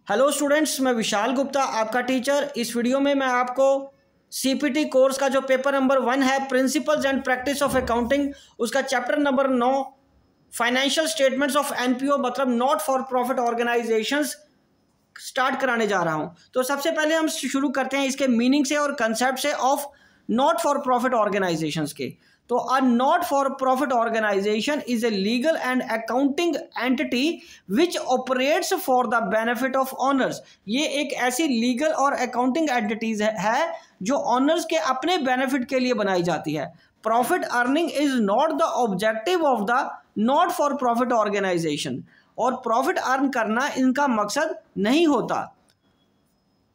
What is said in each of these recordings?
Hello students, मैं विशाल गुप्ता आपका teacher. इस वीडियो में मैं आपको सीपीटी कोर्स का जो पेपर नंबर 1 है principles and practice of accounting, उसका chapter number 9 financial statements of NPO मतलब not for profit organisations start कराने जा रहा हूं। तो सबसे पहले हम शुरू करते हैं इसके मीनिंग से और कंसेप्ट से of not for profit organisations के। तो a not for profit organisation is a legal and accounting entity which operates for the benefit of owners. ये एक ऐसी लीगल और अकाउंटिंग एंटिटीज है जो ऑनर्स के अपने बेनिफिट के लिए बनाई जाती है। Profit earning is not the objective of the not for profit organisation, और प्रॉफिट अर्न करना इनका मकसद नहीं होता।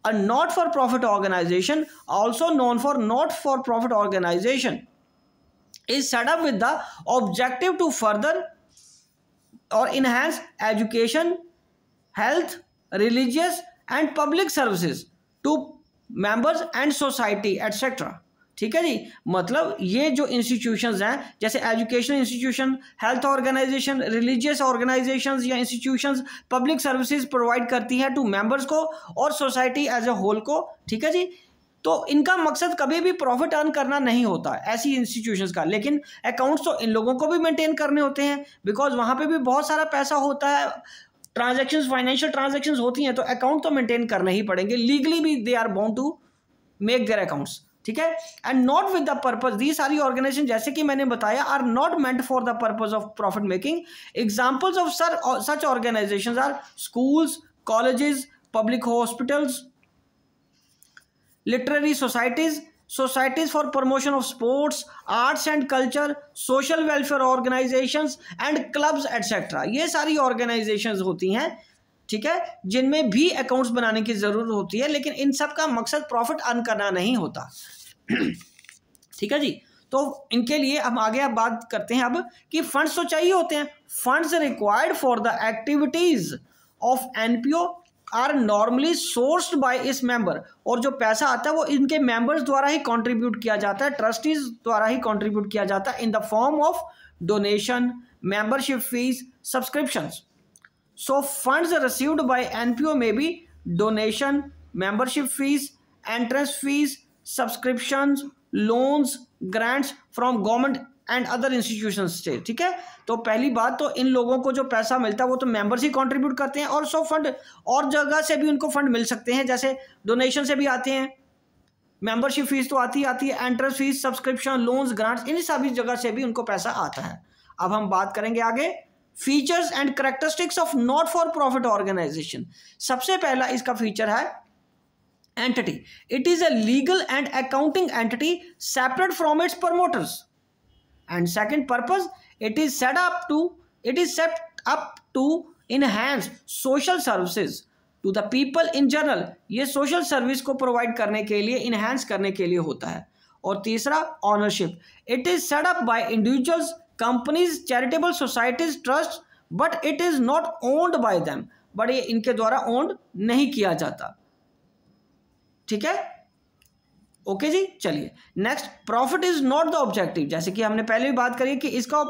A not for profit organization, also known for not for profit organization, is set up with the objective to further or enhance education, health, religious and public services to members and society etc. ठीक है जी। मतलब ये जो institutions हैं जैसे educational institution, health organisation, religious organisations या institutions public services provide करती हैं टू मेंबर्स को और सोसाइटी एज ए होल को। ठीक है जी। तो इनका मकसद कभी भी प्रॉफिट अर्न करना नहीं होता ऐसी इंस्टीट्यूशंस का, लेकिन अकाउंट्स तो इन लोगों को भी मेंटेन करने होते हैं बिकॉज वहाँ पे भी बहुत सारा पैसा होता है, ट्रांजेक्शन्स, फाइनेंशियल ट्रांजेक्शंस होती हैं, तो अकाउंट तो मेंटेन करने ही पड़ेंगे। लीगली भी they are bound to make their accounts. ठीक है। And not with the purpose, the सारी ऑर्गेनाइजेशन जैसे कि मैंने बताया are not meant for the purpose of profit making. Examples of such organisations are schools, colleges, public hospitals, literary societies, societies for promotion of sports, arts and culture, social welfare organizations and clubs etc. ये सारी organisations होती हैं, ठीक है, जिनमें भी accounts बनाने की जरूरत होती है, लेकिन इन सब का मकसद प्रॉफिट अर्न करना नहीं होता। ठीक है जी। तो इनके लिए हम आगे अब बात करते हैं अब कि फंड्स तो चाहिए होते हैं। Funds required for the activities of NPO are normally sourced by इस मेंबर, और जो पैसा आता है वो इनके मेंबर्स द्वारा ही कंट्रीब्यूट किया जाता है, ट्रस्टीज द्वारा ही कंट्रीब्यूट किया जाता है in the form of donation, membership fees, subscriptions. So funds received by NPO may be donation, membership fees, entrance fees, subscriptions, loans, grants from government and other institutions से। ठीक है। तो पहली बात तो इन लोगों को जो पैसा मिलता है वो तो मेंबर्स ही कंट्रीब्यूट करते हैं, और सो फंड और जगह से भी उनको फंड मिल सकते हैं, जैसे डोनेशन से भी आते हैं, मेंबरशिप फीस तो आती है, entrance fees, subscription, loans, grants, इन सभी जगह से भी उनको पैसा आता है। अब हम बात करेंगे आगे features and characteristics of not for profit organisation. सबसे पहला इसका फीचर है entity. It is a legal and accounting entity separate from its promoters. And second purpose, it is set up to enhance social services to the people in general. ये social service को provide करने के लिए, enhance करने के लिए होता है। और तीसरा ownership, it is set up by individuals, companies, charitable societies, trust, but it is not owned by them, but ये इनके द्वारा ओन्ड नहीं किया जाता। ठीक है, ओके जी। चलिए next, profit is not the objective. जैसे कि हमने पहले भी बात करी कि इसका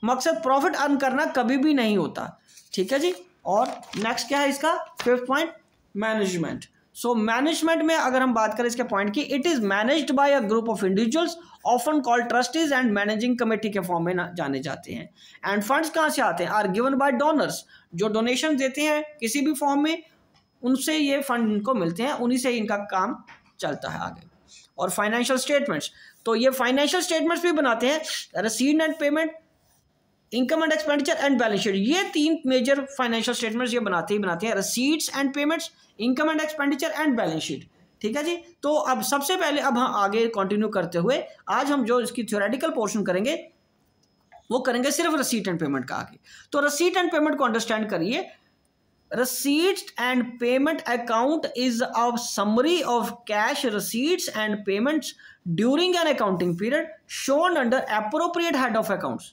मकसद प्रॉफिट अर्न करना कभी भी नहीं होता। ठीक है जी। और नेक्स्ट क्या है इसका fifth point, management. So management में अगर हम बात करें इसके पॉइंट की, it is managed by a group of individuals often called trustees and managing committee के फॉर्म में जाने जाते हैं। एंड फंड्स कहाँ से आते हैं, आर गिवन बाय डोनर्स। जो डोनेशन देते हैं किसी भी फॉर्म में, उनसे ये फंड इनको मिलते हैं, उन्हीं से इनका काम चलता है आगे। और फाइनेंशियल स्टेटमेंट्स, तो ये फाइनेंशियल स्टेटमेंट्स भी बनाते हैं, receipt and payment, income and expenditure and balance sheet. ये तीन मेजर फाइनेंशियल स्टेटमेंट्स ये बनाते हैं, receipts and payments, income and expenditure and balance sheet. ठीक है जी। तो अब सबसे पहले अब हम आगे कंटिन्यू करते हुए आज हम जो इसकी थ्योरेटिकल पोर्शन करेंगे वो करेंगे सिर्फ रिसीट एंड पेमेंट का आगे। तो रिसीट एंड पेमेंट को अंडरस्टैंड करिए। Receipts and payment account is a summary of cash receipts and payments during an accounting period shown under appropriate head of accounts.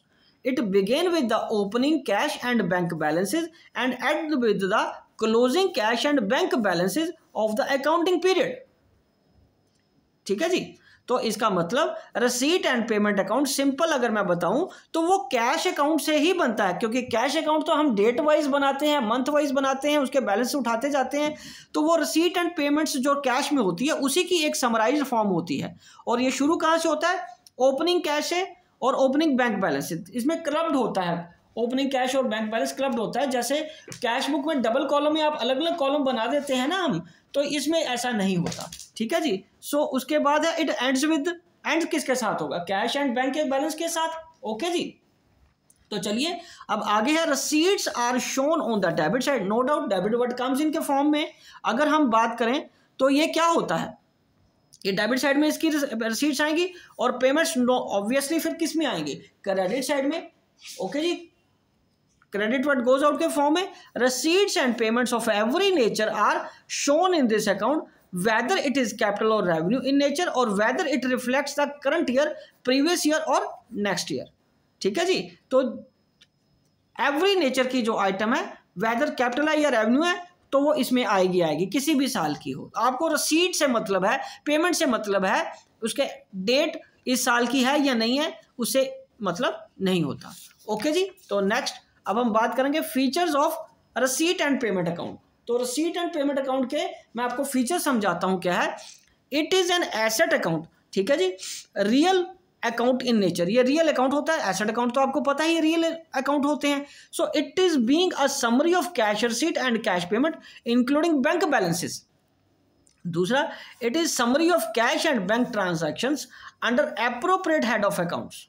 It begin with the opening cash and bank balances and end with the closing cash and bank balances of the accounting period. ठीक है जी। तो इसका मतलब receipt and payment account simple अगर मैं बताऊं तो वो कैश अकाउंट से ही बनता है, क्योंकि कैश अकाउंट तो हम डेट वाइज बनाते हैं, मंथ वाइज बनाते हैं, उसके बैलेंस उठाते जाते हैं। तो वो रिसीट एंड पेमेंट्स जो कैश में होती है उसी की एक समराइज्ड फॉर्म होती है। और ये शुरू कहाँ से होता है? ओपनिंग कैश से और ओपनिंग बैंक बैलेंस से, इसमें क्लब्ड होता है। ओपनिंग कैश और बैंक बैलेंस क्लब्ड होता है। जैसे कैश बुक में डबल कॉलम में आप अलग अलग कॉलम बना देते हैं ना हम, तो इसमें ऐसा नहीं होता। ठीक है जी। सो उसके बाद है इट एंड्स विद, एंड किसके साथ होगा? कैश एंड बैंक के बैलेंस के साथ। ओके जी। तो चलिए अब आगे है receipts are shown on the debit side. No doubt debit word comes in के फॉर्म में। अगर हम बात करें तो ये क्या होता है? ये डेबिट साइड में इसकी रसीट्स आएंगी और पेमेंट्स ऑब्वियसली फिर किस में आएंगे? क्रेडिट साइड में। ओके जी। क्रेडिट वर्ड गोज आउट के फॉर्म में receipts and payments of every nature are shown in this account whether it is capital or revenue in nature or whether it reflects the current year, previous year or next year। ठीक है जी। तो every nature की जो item है, weather capital है या revenue है, तो वो इसमें आएगी किसी भी साल की हो। आपको रसीट से मतलब है, पेमेंट से मतलब है, उसके डेट इस साल की है या नहीं है उससे मतलब नहीं होता। ओके जी। तो नेक्स्ट अब हम बात करेंगे features of receipt and payment account. तो रसीट एंड पेमेंट अकाउंट के मैं आपको फीचर समझाता हूं क्या है। It is an asset account. ठीक है जी। रियल अकाउंट इन नेचर, ये रियल अकाउंट होता है। एसेट अकाउंट तो आपको पता ही रियल अकाउंट होते हैं। So it is being a summary of cash receipt and cash payment including bank balances. दूसरा, it is summary of cash and bank transactions under appropriate head of accounts.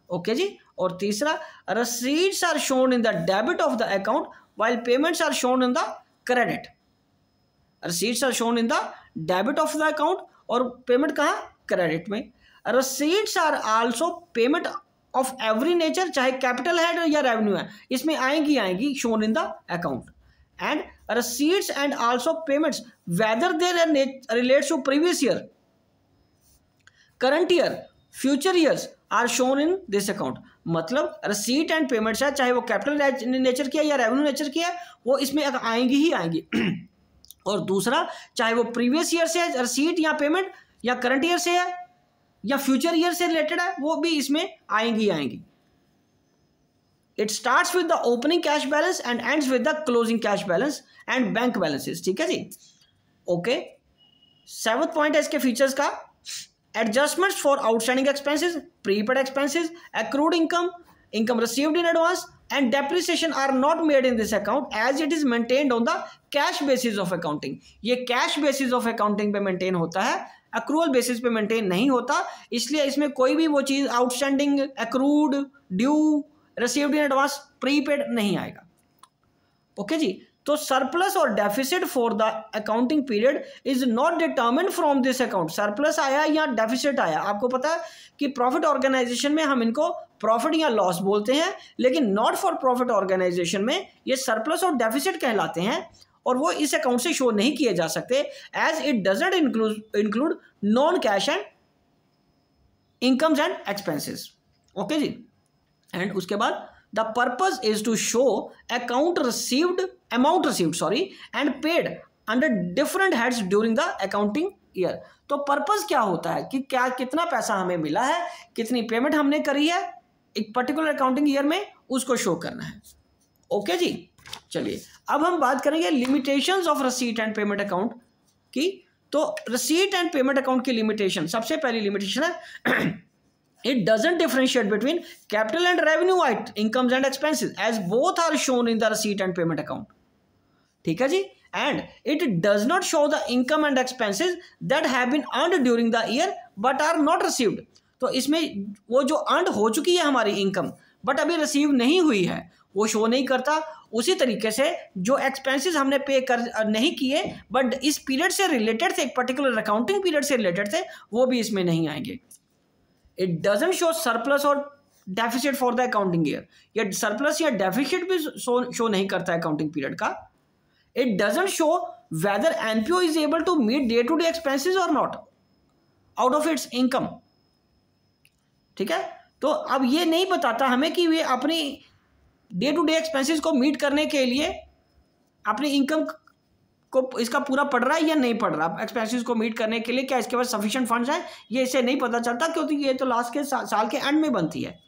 Okay जी। और तीसरा, receipts are shown in the debit of the account while payments are shown in the credit। receipts are shown in the debit of the account और payment कहाँ? Credit में। receipts are also payment of every nature, चाहे capital है या revenue है, इसमें आएंगी shown in the account। and receipts and also payments whether they relates to previous year, current year, future years are shown in this account. मतलब receipt and payments है, चाहे वो कैपिटल नेचर की है या रेवेन्यू नेचर की है, वो इसमें आएंगी ही आएंगी। और दूसरा, चाहे वो प्रीवियस ईयर से है रसीट या पेमेंट, या करंट ईयर से है या फ्यूचर ईयर से रिलेटेड है, वो भी इसमें आएंगी। It starts with the opening cash balance and ends with the closing cash balance and bank balances. ठीक है जी। ओके। 7th पॉइंट है इसके फीचर्स का, adjustments for outstanding expenses, prepaid expenses, accrued income, income received in advance and depreciation are not made in this account as it is maintained on the cash basis of accounting। ये cash basis of accounting पे maintain होता है, accrual basis पे maintain नहीं होता, इसलिए इसमें कोई भी वो चीज़ outstanding, accrued, due, received in advance, prepaid नहीं आएगा। ओके जी। तो सरप्लस और deficit for the accounting period is not determined from this account. Surplus आया या डेफिसिट आया, आपको पता है कि प्रॉफिट ऑर्गेनाइजेशन में हम इनको प्रॉफिट या लॉस बोलते हैं, लेकिन नॉट फॉर प्रॉफिट ऑर्गेनाइजेशन में ये सरप्लस और डेफिसिट कहलाते हैं और वो इस अकाउंट से शो नहीं किए जा सकते as it doesn't include non cash and incomes and expenses. Okay जी। एंड उसके बाद the purpose is to show amount received and paid under different heads during the accounting year। तो पर्पस क्या होता है कि क्या कितना पैसा हमें मिला है, कितनी पेमेंट हमने करी है एक पर्टिकुलर अकाउंटिंग ईयर में, उसको शो करना है। ओके जी। चलिए अब हम बात करेंगे limitations of receipt and payment account की। तो रसीट एंड पेमेंट अकाउंट की लिमिटेशन, सबसे पहली लिमिटेशन है it doesn't differentiate between capital and revenue incomes and expenses as both are shown in the receipt and payment account। ठीक है जी। and it does not show the income and expenses that have been earned during the year but are not received। तो इसमें वो जो earned हो चुकी है हमारी इनकम बट अभी रिसीव नहीं हुई है, वो शो नहीं करता। उसी तरीके से जो एक्सपेंसेस हमने पे कर नहीं किए बट इस पीरियड से रिलेटेड थे, एक पर्टिकुलर अकाउंटिंग पीरियड से रिलेटेड थे, वो भी इसमें नहीं आएंगे। इट डजंट शो सरप्लस और deficit for the accounting year. ये सरप्लस या डेफिसिट भी शो नहीं करता है अकाउंटिंग पीरियड का। It doesn't show whether NPO is able to meet day to day expenses और not out of its income. ठीक है। तो अब ये नहीं बताता हमें कि वे अपनी डे टू डे एक्सपेंसेस को मीट करने के लिए अपनी इनकम को इसका पूरा पड़ रहा है या नहीं पड़ रहा, एक्सपेंसेस को मीट करने के लिए क्या इसके पास सफिशिएंट फंड्स हैं, ये इसे नहीं पता चलता क्योंकि ये तो लास्ट के साल के एंड में बनती है।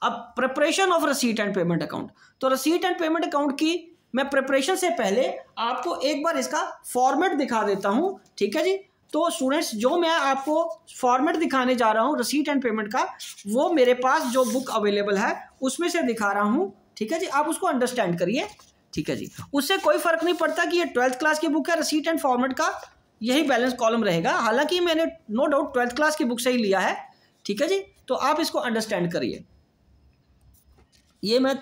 अब preparation of receipt and payment account, तो रसीट एंड पेमेंट अकाउंट की मैं प्रिपरेशन से पहले आपको एक बार इसका फॉर्मेट दिखा देता हूं, ठीक है जी। तो स्टूडेंट्स, जो मैं आपको फॉर्मेट दिखाने जा रहा हूं रसीट एंड पेमेंट का, वो मेरे पास जो बुक अवेलेबल है उसमें से दिखा रहा हूं, ठीक है जी। आप उसको अंडरस्टैंड करिए, ठीक है जी। उससे कोई फर्क नहीं पड़ता कि ये 12th क्लास की बुक है, रसीट एंड फॉर्मेट का यही बैलेंस कॉलम रहेगा। हालांकि मैंने नो डाउट 12th क्लास की बुक से ही लिया है, ठीक है जी। तो आप इसको अंडरस्टैंड करिए। ये मैं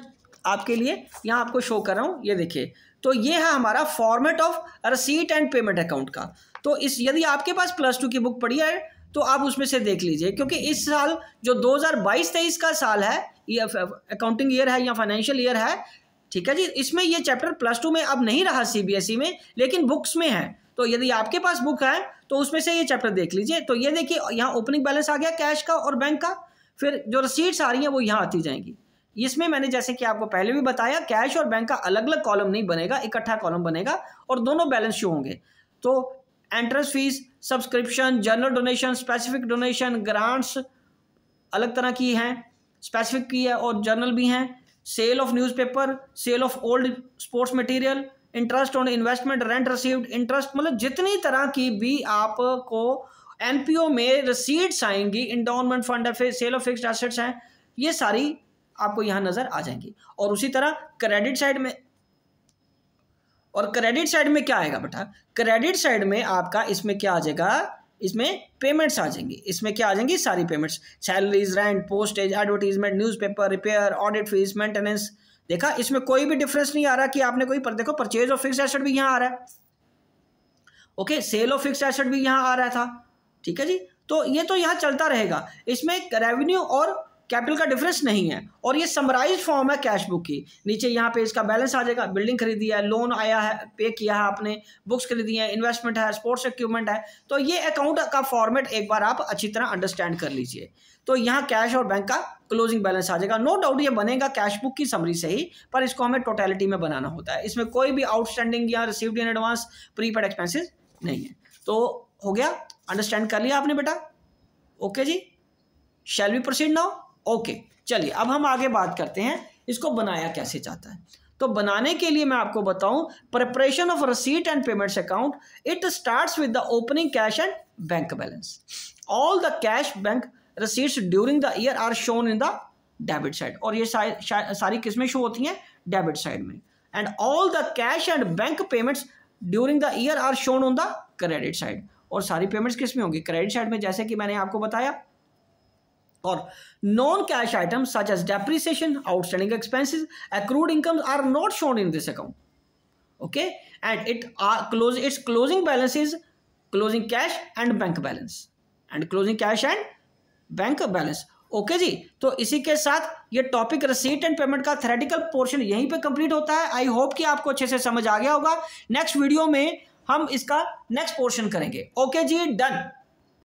आपके लिए यहाँ आपको शो कर रहा हूँ, ये देखिए। तो ये है हमारा format of receipt and payment account का। तो इस यदि आपके पास +2 की बुक पड़ी है तो आप उसमें से देख लीजिए, क्योंकि इस साल जो 2022-23 का साल है, ये अकाउंटिंग ईयर है या फाइनेंशियल ईयर है, ठीक है जी, इसमें ये चैप्टर +2 में अब नहीं रहा CBSE में, लेकिन बुक्स में है। तो यदि आपके पास बुक है तो उसमें से ये चैप्टर देख लीजिए। तो ये देखिए, यहाँ ओपनिंग बैलेंस आ गया कैश का और बैंक का, फिर जो रसीट्स आ रही हैं वो यहाँ आती जाएंगी। इसमें मैंने जैसे कि आपको पहले भी बताया, कैश और बैंक का अलग अलग कॉलम नहीं बनेगा, इकट्ठा कॉलम बनेगा और दोनों बैलेंस शो होंगे। तो entrance fees, subscription, general donation, specific donation, grants अलग तरह की हैं, स्पेसिफिक की है और जनरल भी हैं, sale of newspaper, sale of old sports material, interest on investment, rent received, interest, मतलब जितनी तरह की भी आपको NPO में रसीट्स आएंगी, इंडोमेंट फंड है, सेल ऑफ फिक्स्ड एसेट्स हैं, ये सारी आपको यहाँ नजर आ जाएंगी। और उसी तरह क्रेडिट साइड में, और क्रेडिट साइड में क्या आएगा बेटा, क्रेडिट साइड में आपका इसमें क्या आ जाएगा, इसमें पेमेंट्स आ जाएंगी। इसमें क्या आ जाएंगी, सारी payments, salaries, rent, postage, advertisement, newspaper, repair, audit fees, maintenance. देखा, इसमें कोई भी डिफरेंस नहीं आ रहा कि आपने कोई पर देखो, परचेज ऑफ फिक्स्ड एसेट भी यहाँ आ रहा है, okay, sale of fixed asset भी यहाँ आ रहा था, ठीक है जी। तो ये तो यहाँ चलता रहेगा, इसमें रेवेन्यू और कैपिटल का डिफरेंस नहीं है। और ये समराइज फॉर्म है कैश बुक की। नीचे यहाँ पे इसका बैलेंस आ जाएगा, बिल्डिंग खरीदी है, लोन आया है, पे किया है आपने, बुक्स खरीदी है, इन्वेस्टमेंट है, स्पोर्ट्स इक्विपमेंट है। तो ये अकाउंट का फॉर्मेट एक बार आप अच्छी तरह अंडरस्टैंड कर लीजिए। तो यहाँ कैश और बैंक का क्लोजिंग बैलेंस आ जाएगा। नो डाउट ये बनेगा कैश बुक की समरी से ही, पर इसको हमें टोटलिटी में बनाना होता है। इसमें कोई भी आउटस्टैंडिंग या received in advance, prepaid expenses नहीं है। तो हो गया, अंडरस्टैंड कर लिया आपने बेटा, ओके जी। Shall we proceed now? Okay, चलिए अब हम आगे बात करते हैं इसको बनाया कैसे जाता है। तो बनाने के लिए मैं आपको बताऊं, preparation of receipt and payments account, it starts with the opening cash and bank balance. All the cash bank receipts during the year are shown in the debit side. और ये सारी किसमें शो होती हैं, डेबिट साइड में। And all the cash and bank payments during the year are shown on the credit side. और सारी payments किसमें होंगी, क्रेडिट साइड में, जैसे कि मैंने आपको बताया। और non cash items such as depreciation, outstanding expenses, accrued incomes are not shown in this account, okay, and its closing balance is closing cash and bank balance, and closing cash and bank balance, okay जी। तो इसी के साथ ये topic receipt and payment का theoretical portion यहीं पे complete होता है। आई होप कि आपको अच्छे से समझ आ गया होगा। नेक्स्ट वीडियो में हम इसका नेक्स्ट पोर्शन करेंगे, ओके जी, डन।